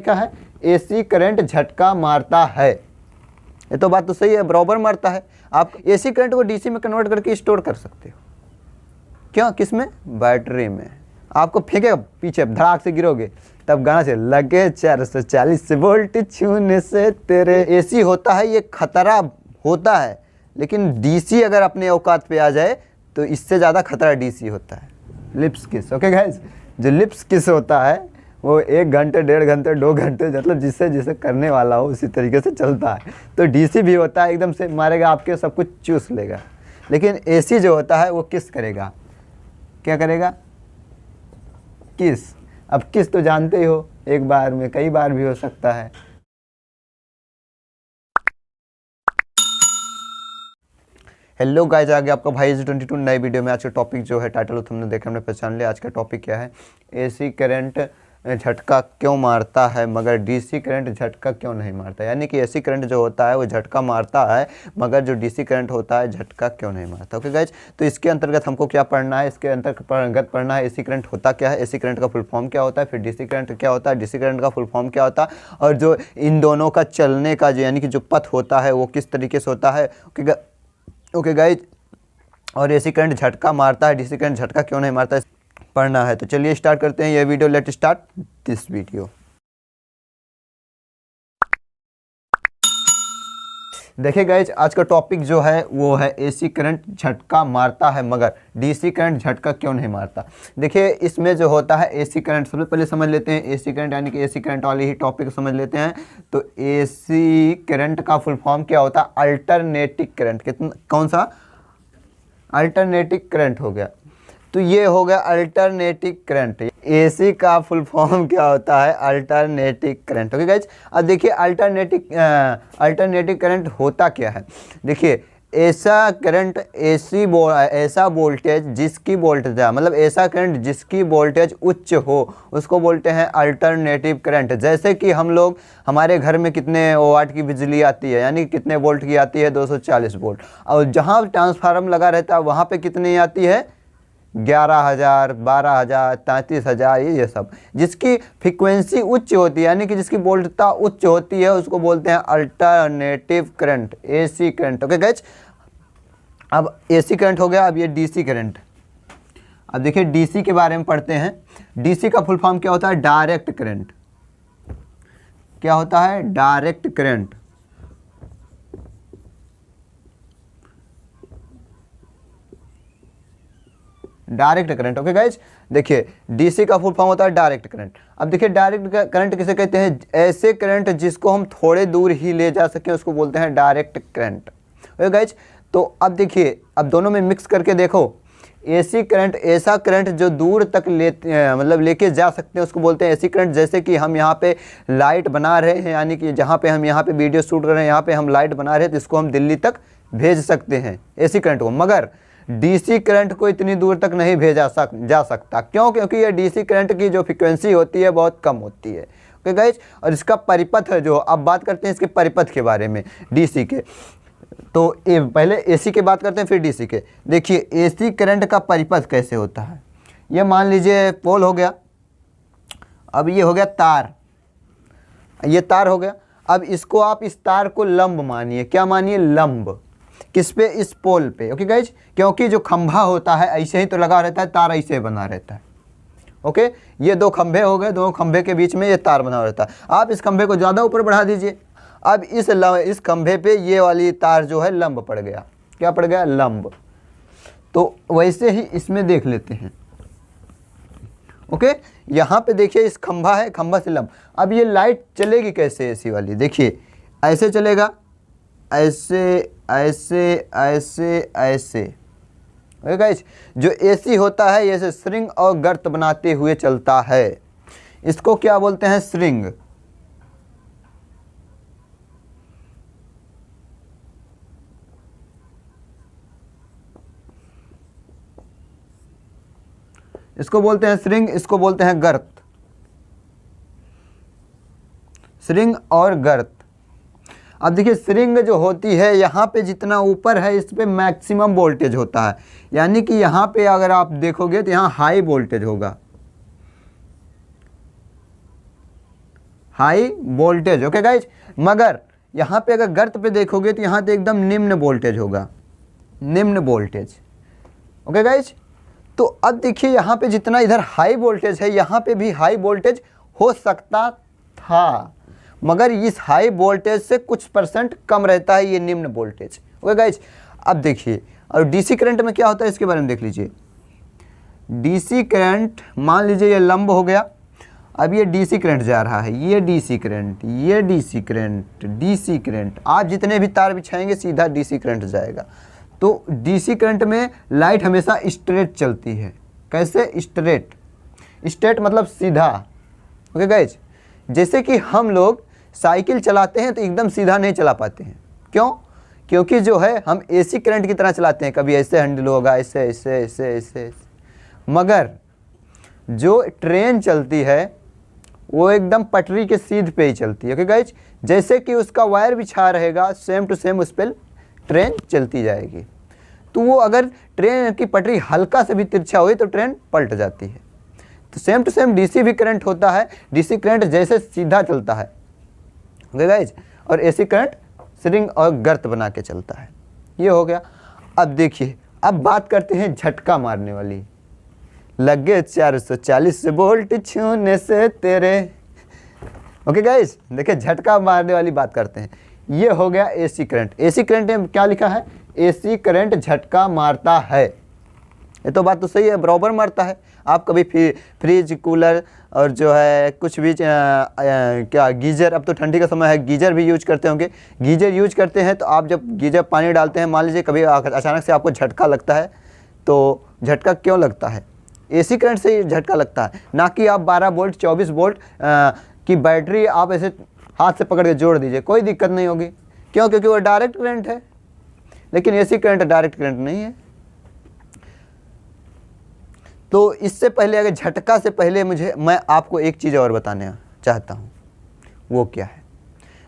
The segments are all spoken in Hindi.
क्या है, एसी करंट झटका मारता है। ये तो बात तो सही है, बराबर मारता है। आप एसी करंट को डीसी में कन्वर्ट करके स्टोर कर सकते हो। क्यों, किस में, बैटरी में। आपको फेंकेगा पीछे, धड़ाक से गिरोगे, तब गाना से लगे 440 वोल्ट छूने से तेरे। एसी होता है, ये खतरा होता है, लेकिन डीसी अगर अपने औकात पे आ जाए तो इससे ज़्यादा खतरा डीसी होता है। लिप्स किस, ओके गाइस, जो लिप्स किस होता है वो 1 घंटे 1.5 घंटे 2 घंटे, मतलब जिससे जिसे करने वाला हो उसी तरीके से चलता है। तो डीसी भी होता है, एकदम से मारेगा आपके, सब कुछ चूस लेगा। लेकिन एसी जो होता है वो किस करेगा, क्या करेगा, किस। अब किस तो जानते ही हो, एक बार में कई बार भी हो सकता है। हेलो गाइस, आ गया आपका भाई G22 नई वीडियो में। आज का टॉपिक जो है, टाइटल तुमने देखा, हमने पहचान लिया। आज का टॉपिक क्या है, एसी करंट झटका क्यों मारता है मगर डीसी करंट झटका क्यों नहीं मारता। यानी कि एसी करंट जो होता है वो झटका मारता है, मगर जो डीसी करंट होता है झटका क्यों नहीं मारता। ओके गाइज, तो इसके अंतर्गत हमको क्या पढ़ना है, इसके अंतर्गत पढ़ना है एसी करंट होता क्या है, एसी करंट का फुल फॉर्म क्या होता है, फिर डीसी करंट क्या होता है, डीसी करंट का फुल फॉर्म क्या होता है, और जो इन दोनों का चलने का जो यानी कि जो पथ होता है वो किस तरीके से होता है। ओके गाइज, और एसी करंट झटका मारता है, डीसी करंट झटका क्यों नहीं मारता पढ़ना है। तो चलिए स्टार्ट करते हैं ये video. Let start this video. देखिए गाइज, आज का टॉपिक जो है वो है एसी करंट झटका मारता है मगर डीसी करंट झटका क्यों नहीं मारता। देखिए इसमें जो होता है एसी करंट, सबसे पहले समझ लेते हैं एसी करंट, यानी कि एसी करंट वाली ही टॉपिक समझ लेते हैं। तो एसी करंट का फुल फॉर्म क्या होता है, अल्टरनेटिंग करंट। कितना, कौन सा, अल्टरनेटिंग करंट हो गया। तो ये हो गया अल्टरनेटिंग करंट। एसी का फुल फॉर्म क्या होता है, अल्टरनेटिंग करंट। ओके गाइज, अब देखिए अल्टरनेटिंग करंट होता क्या है। देखिए ऐसा करंट, ऐसा वोल्टेज जिसकी वोल्टेज, मतलब ऐसा करंट जिसकी वोल्टेज उच्च हो उसको बोलते हैं अल्टरनेटिव करंट। जैसे कि हम लोग, हमारे घर में कितने वाट की बिजली आती है, यानी कितने वोल्ट की आती है, 240 वोल्ट। और जहाँ ट्रांसफार्मर लगा रहता है वहाँ पे कितनी आती है, 11,000, 12,000, 33,000, ये सब। जिसकी फ्रीक्वेंसी उच्च होती है, यानी कि जिसकी वोल्टता उच्च होती है, उसको बोलते हैं alternative current, AC current. Okay guys, अब एसी करंट हो गया। अब ये डीसी करंट। अब देखिए डीसी के बारे में पढ़ते हैं। डीसी का फुल फॉर्म क्या होता है, डायरेक्ट करंट। क्या होता है, direct current. Direct current. Okay guys, देखिए डीसी का फुल फॉर्म होता है डायरेक्ट करंट। अब देखिए डायरेक्ट करंट किसे कहते हैं, ऐसे करंट जिसको हम थोड़े दूर ही ले जा सके उसको बोलते हैं डायरेक्ट करंट। ओके गाइज, तो अब देखिए, अब दोनों में मिक्स करके देखो। एसी करंट, ऐसा करंट जो दूर तक मतलब लेके जा सकते हैं उसको बोलते हैं एसी करंट। जैसे कि हम यहाँ पे लाइट बना रहे हैं, यानी कि जहाँ पे हम यहाँ पे वीडियो शूट कर रहे हैं, यहाँ पे हम लाइट बना रहे हैं, तो इसको हम दिल्ली तक भेज सकते हैं एसी करंट को। मगर डीसी करंट को इतनी दूर तक नहीं भेजा जा सकता। क्यों, क्योंकि ये डीसी करंट की जो फ्रीक्वेंसी होती है बहुत कम होती है। ओके गाइज, और इसका परिपथ है जो, अब बात करते हैं इसके परिपथ के बारे में डीसी के। तो पहले एसी के बात करते हैं फिर डीसी के। देखिए एसी करंट का परिपथ कैसे होता है। ये मान लीजिए पोल हो गया, अब ये हो गया तार, ये तार हो गया। अब इसको आप इस तार को लंब मानिए। क्या मानिए, लंब। किस पे, इस पोल पे। ओके गाइज, क्योंकि जो खंभा होता है ऐसे ही तो लगा रहता है, तार ऐसे बना रहता है। ओके, ये 2 खंभे हो गए, 2 खंभे के बीच में ये तार बना रहता है। आप इस खंभे को ज़्यादा ऊपर बढ़ा दीजिए, अब इस खंभे पे ये वाली तार जो है लंब पड़ गया। क्या पड़ गया, लंब। तो वैसे ही इसमें देख लेते हैं। ओके, यहाँ पे देखिए इस खंभा है, खंभा से लंब। अब ये लाइट चलेगी कैसे एसी वाली, देखिए ऐसे चलेगा, ऐसे ऐसे ऐसे ऐसे। ओके गाइस, जो एसी होता है ये स्ट्रिंग और गर्त बनाते हुए चलता है। इसको क्या बोलते हैं, स्ट्रिंग। इसको बोलते हैं स्ट्रिंग, इसको बोलते हैं गर्त। स्ट्रिंग और गर्त। अब देखिए स्ट्रिंग जो होती है, यहाँ पे जितना ऊपर है इस पे मैक्सिमम वोल्टेज होता है, यानी कि यहाँ पे अगर आप देखोगे तो यहाँ हाई वोल्टेज होगा, हाई वोल्टेज। ओके गाइज, मगर यहाँ पे अगर गर्त पे देखोगे तो यहाँ पे एकदम निम्न वोल्टेज होगा, निम्न वोल्टेज। ओके गाइज, तो अब देखिए यहाँ पे जितना इधर हाई वोल्टेज है यहाँ पे भी हाई वोल्टेज हो सकता था, मगर इस हाई वोल्टेज से कुछ परसेंट कम रहता है ये निम्न वोल्टेज। ओके गाइज, अब देखिए और डीसी करंट में क्या होता है इसके बारे में देख लीजिए। डीसी करंट मान लीजिए ये लंब हो गया, अब ये डीसी करंट जा रहा है, ये डीसी करंट, ये डीसी करंट, डीसी करंट, आप जितने भी तार बिछाएंगे सीधा डीसी करंट जाएगा। तो डीसी करंट में लाइट हमेशा स्ट्रेट चलती है। कैसे? स्ट्रेट, स्ट्रेट मतलब सीधा। ओके गाइज, जैसे कि हम लोग साइकिल चलाते हैं तो एकदम सीधा नहीं चला पाते हैं। क्यों? क्योंकि जो है हम एसी करंट की तरह चलाते हैं, कभी ऐसे हैंडल होगा, ऐसे ऐसे ऐसे ऐसे, मगर जो ट्रेन चलती है वो एकदम पटरी के सीध पे ही चलती है। ओके गाइज, जैसे कि उसका वायर बिछा रहेगा सेम टू सेम उस पर ट्रेन चलती जाएगी। तो वो अगर ट्रेन की पटरी हल्का से भी तिरछा हुई तो ट्रेन पलट जाती है। तो सेम टू सेम डीसी भी करंट होता है, डीसी करंट जैसे सीधा चलता है। ओके गाइज, और एसी करंट स्प्रिंग और गर्त बना के चलता है। ये हो गया। अब देखिए, अब बात करते हैं झटका मारने वाली। लगे 440 वोल्ट छूने से तेरे। ओके गाइज, देखिए झटका मारने वाली बात करते हैं। ये हो गया एसी करंट। एसी करंट में क्या लिखा है? एसी करंट झटका मारता है। ये तो बात तो सही है, बराबर मारता है। आप कभी फ्रिज, कूलर और जो है कुछ भी क्या गीजर, अब तो ठंडी का समय है, गीजर भी यूज करते होंगे। गीजर यूज करते हैं तो आप जब गीजर पानी डालते हैं, मान लीजिए कभी अचानक से आपको झटका लगता है, तो झटका क्यों लगता है? एसी करंट से ही झटका लगता है, ना कि आप 12 वोल्ट 24 वोल्ट की बैटरी आप ऐसे हाथ से पकड़ के जोड़ दीजिए, कोई दिक्कत नहीं होगी। क्यों? क्योंकि वो डायरेक्ट करंट है। लेकिन एसी करंट डायरेक्ट करंट नहीं है। तो इससे पहले, अगर झटका से पहले मैं आपको एक चीज़ और बताने चाहता हूँ। वो क्या है?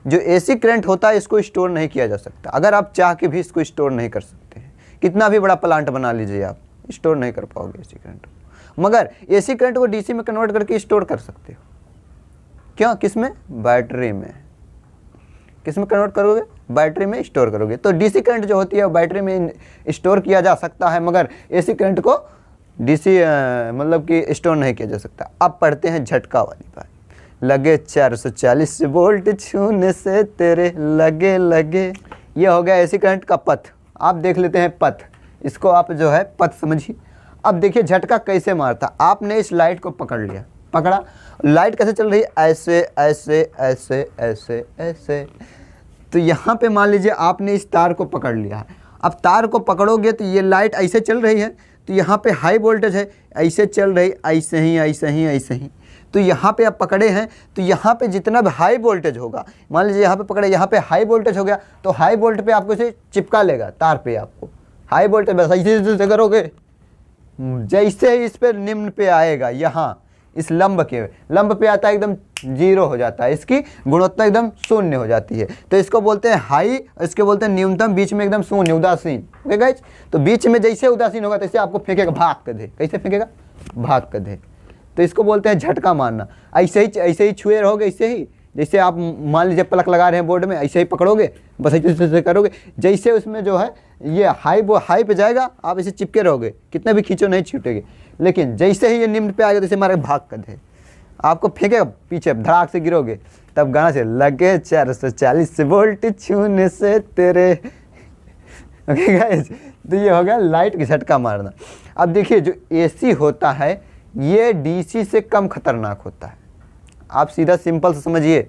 जो एसी करंट होता है इसको स्टोर नहीं किया जा सकता। अगर आप चाह के भी इसको स्टोर नहीं कर सकते हैं, कितना भी बड़ा प्लांट बना लीजिए आप, स्टोर नहीं कर पाओगे एसी करंट को। मगर एसी करंट को डीसी में कन्वर्ट करके स्टोर कर सकते हो। क्यों? किस में? बैटरी में। किस में कन्वर्ट करोगे? बैटरी में स्टोर करोगे। तो डीसी करंट जो होती है वो बैटरी में स्टोर किया जा सकता है, मगर एसी करंट को डीसी मतलब कि स्टोर नहीं किया जा सकता। अब पढ़ते हैं झटका वाली बात। लगे 440 वोल्ट छूने से तेरे लगे लगे। ये हो गया एसी करंट का पथ। आप देख लेते हैं पथ, इसको आप जो है पथ समझिए। अब देखिए झटका कैसे मारता। आपने इस लाइट को पकड़ लिया, पकड़ा, लाइट कैसे चल रही है? ऐसे ऐसे ऐसे ऐसे ऐसे। तो यहाँ पे मान लीजिए आपने इस तार को पकड़ लिया है। अब तार को पकड़ोगे तो ये लाइट ऐसे चल रही है, तो यहाँ पे हाई वोल्टेज है, ऐसे चल रही, ऐसे ही ऐसे ही ऐसे ही। तो यहाँ पे आप पकड़े हैं, तो यहाँ पे जितना भी हाई वोल्टेज होगा, मान लीजिए यहाँ पे पकड़े, यहाँ पे हाई वोल्टेज हो गया, तो हाई वोल्ट पे आपको इसे चिपका लेगा तार पे। आपको हाई वोल्टेज बस ऐसे करोगे, जैसे इस पर निम्न पे आएगा, यहाँ इस लंब पे आता है, एकदम जीरो हो जाता है, इसकी गुणवत्ता एकदम शून्य हो जाती है। तो इसको बोलते हैं हाई, इसको बोलते हैं न्यूनतम, बीच में एकदम शून्य, उदासीन। ओके गाइस, तो बीच में जैसे उदासीन होगा तैसे आपको फेंकेगा, भाग कर दे। कैसे फेंकेगा? भाग कर दे। तो इसको बोलते हैं झटका मारना। ऐसे ही छुए रहोगे, ऐसे ही जैसे आप मान लीजिए प्लग लगा रहे हैं बोर्ड में, ऐसे ही पकड़ोगे, बस ऐसे करोगे, जैसे उसमें जो है ये हाई पे जाएगा, आप इसे चिपके रहोगे, कितने भी खींचो नहीं छूटेगे। लेकिन जैसे ही ये निम्न पे आएगा जैसे मारे भाग कर दे, आपको फेंकेगा पीछे, धड़ाक से गिरोगे। तब गाना से लगे 440 वोल्ट छूने से तेरे। ओके गाइस, तो ये हो गया लाइट की झटका मारना। अब देखिए जो एसी होता है ये डीसी से कम खतरनाक होता है। आप सीधा सिंपल से समझिए,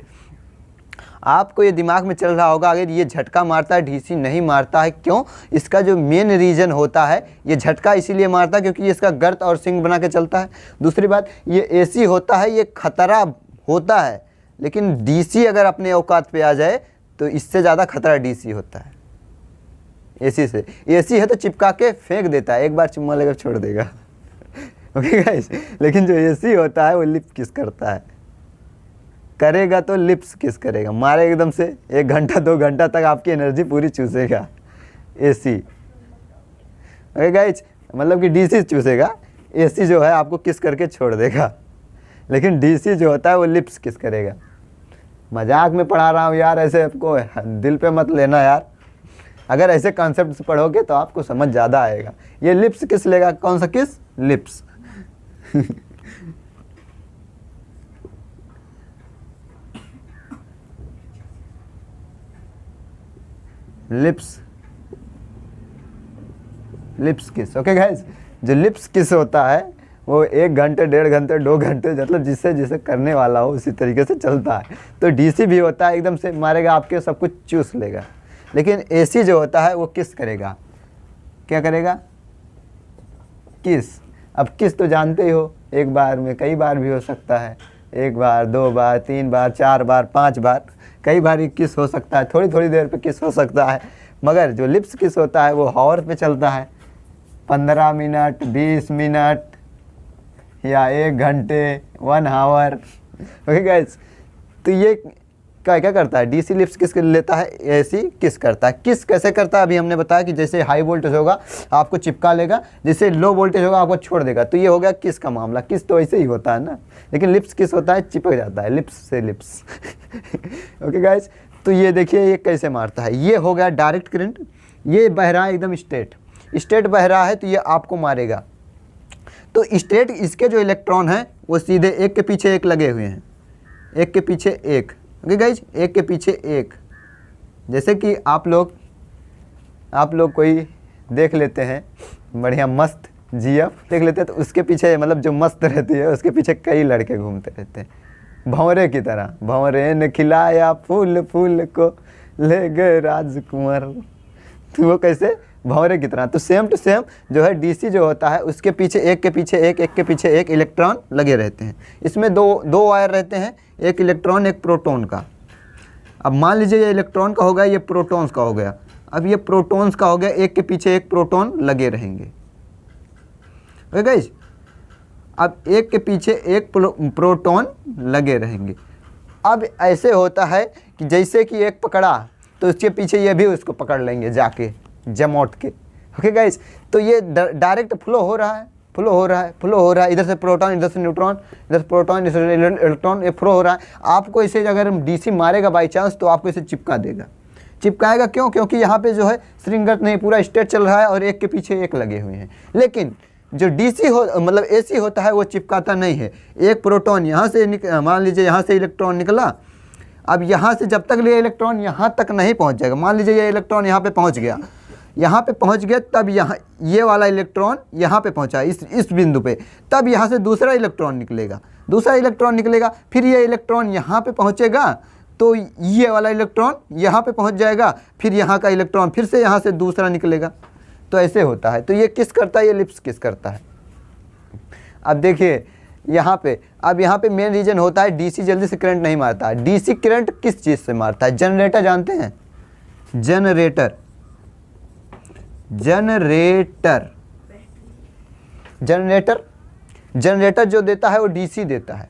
आपको ये दिमाग में चल रहा होगा अगर ये झटका मारता है डीसी नहीं मारता है, क्यों? इसका जो मेन रीज़न होता है, ये झटका इसीलिए मारता है क्योंकि इसका गर्त और सिंग बना के चलता है। दूसरी बात, ये एसी होता है, ये खतरा होता है, लेकिन डीसी अगर अपने औकात पे आ जाए तो इससे ज़्यादा खतरा डीसी होता है एसी से। एसी है तो चिपका के फेंक देता है, एक बार चुम्मा लेकर छोड़ देगा। ओके गाइस, लेकिन जो एसी होता है वो लिप किस करता है, करेगा तो लिप्स किस करेगा, मारे एकदम से 1 घंटा 2 घंटा तक आपकी एनर्जी पूरी चूसेगा एसी। ओके गाइस, मतलब कि डीसी चूसेगा, एसी जो है आपको किस करके छोड़ देगा, लेकिन डीसी जो होता है वो लिप्स किस करेगा। मजाक में पढ़ा रहा हूँ यार, ऐसे आपको दिल पे मत लेना यार। अगर ऐसे कॉन्सेप्ट पढ़ोगे तो आपको समझ ज़्यादा आएगा। ये लिप्स किस लेगा, कौन सा किस, लिप्स। लिप्स, लिप्स किस। ओके गाइस, जो लिप्स किस होता है वो 1 घंटे 1.5 घंटे 2 घंटे, मतलब जिससे जिसे करने वाला हो उसी तरीके से चलता है। तो डीसी भी होता है एकदम से मारेगा आपके, सब कुछ चूस लेगा। लेकिन एसी जो होता है वो किस करेगा, क्या करेगा, किस। अब किस तो जानते ही हो, एक बार में कई बार भी हो सकता है, 1 बार 2 बार 3 बार 4 बार 5 बार, कई बार ही किस हो सकता है, थोड़ी थोड़ी देर पे किस हो सकता है। मगर जो लिप्स किस होता है वो हावर पे चलता है, 15 मिनट 20 मिनट या 1 घंटे 1 आवर। ओके गाइस, तो ये क्या करता है, डीसी लिप्स किस लेता है, एसी किस करता है। किस कैसे करता है अभी हमने बताया कि जैसे हाई वोल्टेज होगा आपको चिपका लेगा, जैसे लो वोल्टेज होगा आपको छोड़ देगा। तो ये हो गया किस का मामला। किस तो ऐसे ही होता है ना, लेकिन लिप्स किस होता है, चिपक जाता है लिप्स से लिप्स। ओके गाइस, तो ये देखिए ये कैसे मारता है। ये हो गया डायरेक्ट करंट, ये बह रहा है एकदम स्ट्रेट बह रहा है, तो ये आपको मारेगा। तो स्ट्रेट इसके जो इलेक्ट्रॉन हैं वो सीधे एक के पीछे एक लगे हुए हैं, एक के पीछे एक। ओके गाइज, एक के पीछे एक। जैसे कि आप लोग कोई देख लेते हैं बढ़िया मस्त जीएफ देख लेते हैं, तो उसके पीछे मतलब जो मस्त रहती है उसके पीछे कई लड़के घूमते रहते हैं भंवरे की तरह। भंवरे ने खिलाया फूल फूल को ले गए राजकुमार, तो वो कैसे भंवरे की तरह। तो सेम टू सेम जो है डीसी जो होता है उसके पीछे एक के पीछे एक इलेक्ट्रॉन लगे रहते हैं। इसमें दो वायर रहते हैं, एक इलेक्ट्रॉन एक प्रोटॉन का। अब मान लीजिए ये इलेक्ट्रॉन का हो गया, ये प्रोटॉन्स का हो गया। अब ये प्रोटॉन्स का हो गया, एक के पीछे एक प्रोटॉन लगे रहेंगे। ओके गाइस, अब एक के पीछे एक प्रोटॉन लगे रहेंगे। अब ऐसे होता है कि जैसे कि एक पकड़ा तो उसके पीछे ये भी उसको पकड़ लेंगे जाके जमोट के। ओके गाइस, तो ये डायरेक्ट फ्लो हो रहा है, इधर से प्रोटॉन इधर से न्यूट्रॉन, इधर से प्रोटॉन इधर से इलेक्ट्रॉन, ये फ्लो हो रहा है। आपको इसे अगर डीसी मारेगा बाई चांस तो आपको इसे चिपकाएगा। क्यों? क्योंकि यहाँ पे जो है श्रृंखला नहीं, पूरा स्टेट चल रहा है और एक के पीछे एक लगे हुए हैं। लेकिन जो डीसी हो मतलब एसी होता है वो चिपकाता नहीं है। एक प्रोटॉन यहाँ से मान लीजिए यहाँ से इलेक्ट्रॉन निकला, अब यहाँ से जब तक ये इलेक्ट्रॉन यहाँ तक नहीं पहुँच जाएगा, मान लीजिए ये इलेक्ट्रॉन यहाँ पे पहुँच गया, तब यहाँ ये वाला इलेक्ट्रॉन यहाँ पे पहुँचा इस बिंदु पे, तब यहाँ से दूसरा इलेक्ट्रॉन निकलेगा, फिर ये इलेक्ट्रॉन यहाँ पे पहुँचेगा, तो ये वाला इलेक्ट्रॉन यहाँ पे पहुँच जाएगा, फिर यहाँ का इलेक्ट्रॉन फिर से यहाँ से दूसरा निकलेगा। तो ऐसे होता है। तो ये किस करता है, ये लिप्स किस करता है। अब देखिए यहाँ पे मेन रीजन होता है डीसी जल्दी से करंट नहीं मारता है। डीसी करंट किस चीज़ से मारता है, जनरेटर जानते हैं, जनरेटर जो देता है वो डीसी देता है।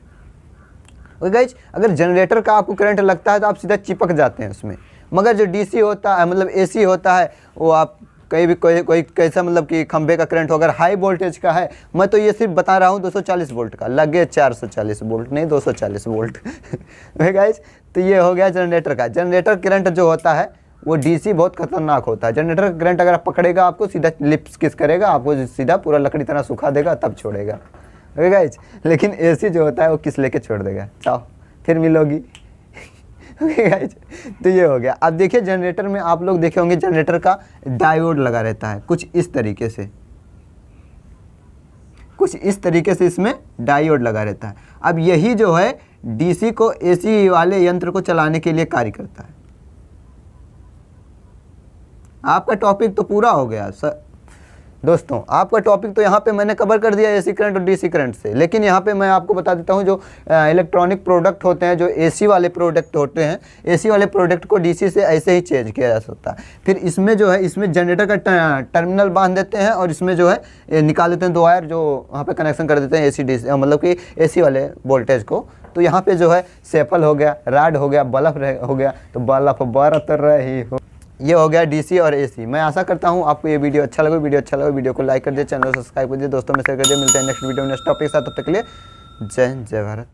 ओके गाइज, अगर जनरेटर का आपको करंट लगता है तो आप सीधा चिपक जाते हैं उसमें। मगर जो डीसी होता है मतलब एसी होता है वो आप कहीं भी कोई कैसा मतलब कि खंभे का करंट हो, अगर हाई वोल्टेज का है, मैं तो ये सिर्फ बता रहा हूँ 240 वोल्ट का, लगे 440 वोल्ट नहीं 240 वोल्ट। ओके गाइज, तो ये हो गया जनरेटर का। जनरेटर करंट जो होता है वो डीसी बहुत खतरनाक होता है। जनरेटर का करंट अगर आप पकड़ेगा आपको सीधा लिप्स किस करेगा, आपको सीधा पूरा लकड़ी तरह सुखा देगा तब छोड़ेगा। ओके गाइज, लेकिन एसी जो होता है वो किस लेके छोड़ देगा, चाओ फिर मिलोगी। ओके गाइज, तो ये हो गया। अब देखिए जनरेटर में आप लोग देखे होंगे जनरेटर का डायोड लगा रहता है कुछ इस तरीके से इसमें डायोड लगा रहता है। अब यही जो है डीसी को एसी वाले यंत्र को चलाने के लिए कार्य करता है। आपका टॉपिक तो पूरा हो गया सर दोस्तों, आपका टॉपिक तो यहाँ पे मैंने कवर कर दिया एसी करंट और डीसी करंट से। लेकिन यहाँ पे मैं आपको बता देता हूँ जो इलेक्ट्रॉनिक प्रोडक्ट होते हैं, जो एसी वाले प्रोडक्ट होते हैं, एसी वाले प्रोडक्ट को डीसी से ऐसे ही चेंज किया जा सकता है। फिर इसमें जो है इसमें जनरेटर का टर्मिनल बांध देते हैं और इसमें जो है निकाल देते हैं 2 वायर जो वहाँ पे कनेक्शन कर देते हैं एसी डीसी मतलब कि एसी वाले वोल्टेज को। तो यहाँ पे जो है सेफल हो गया, राड हो गया, बल्ब हो गया, तो बल्ब बरत रही हो। ये हो गया डीसी और एसी। मैं आशा करता हूँ आपको ये वीडियो अच्छा लगे। वीडियो को लाइक कर दिए, चैनल सब्सक्राइब कर दिए, दोस्तों में शेयर कर दिए। मिलते हैं नेक्स्ट वीडियो में नेक्स्ट टॉपिक के साथ, तब तक के लिए जय हिंद जय भारत।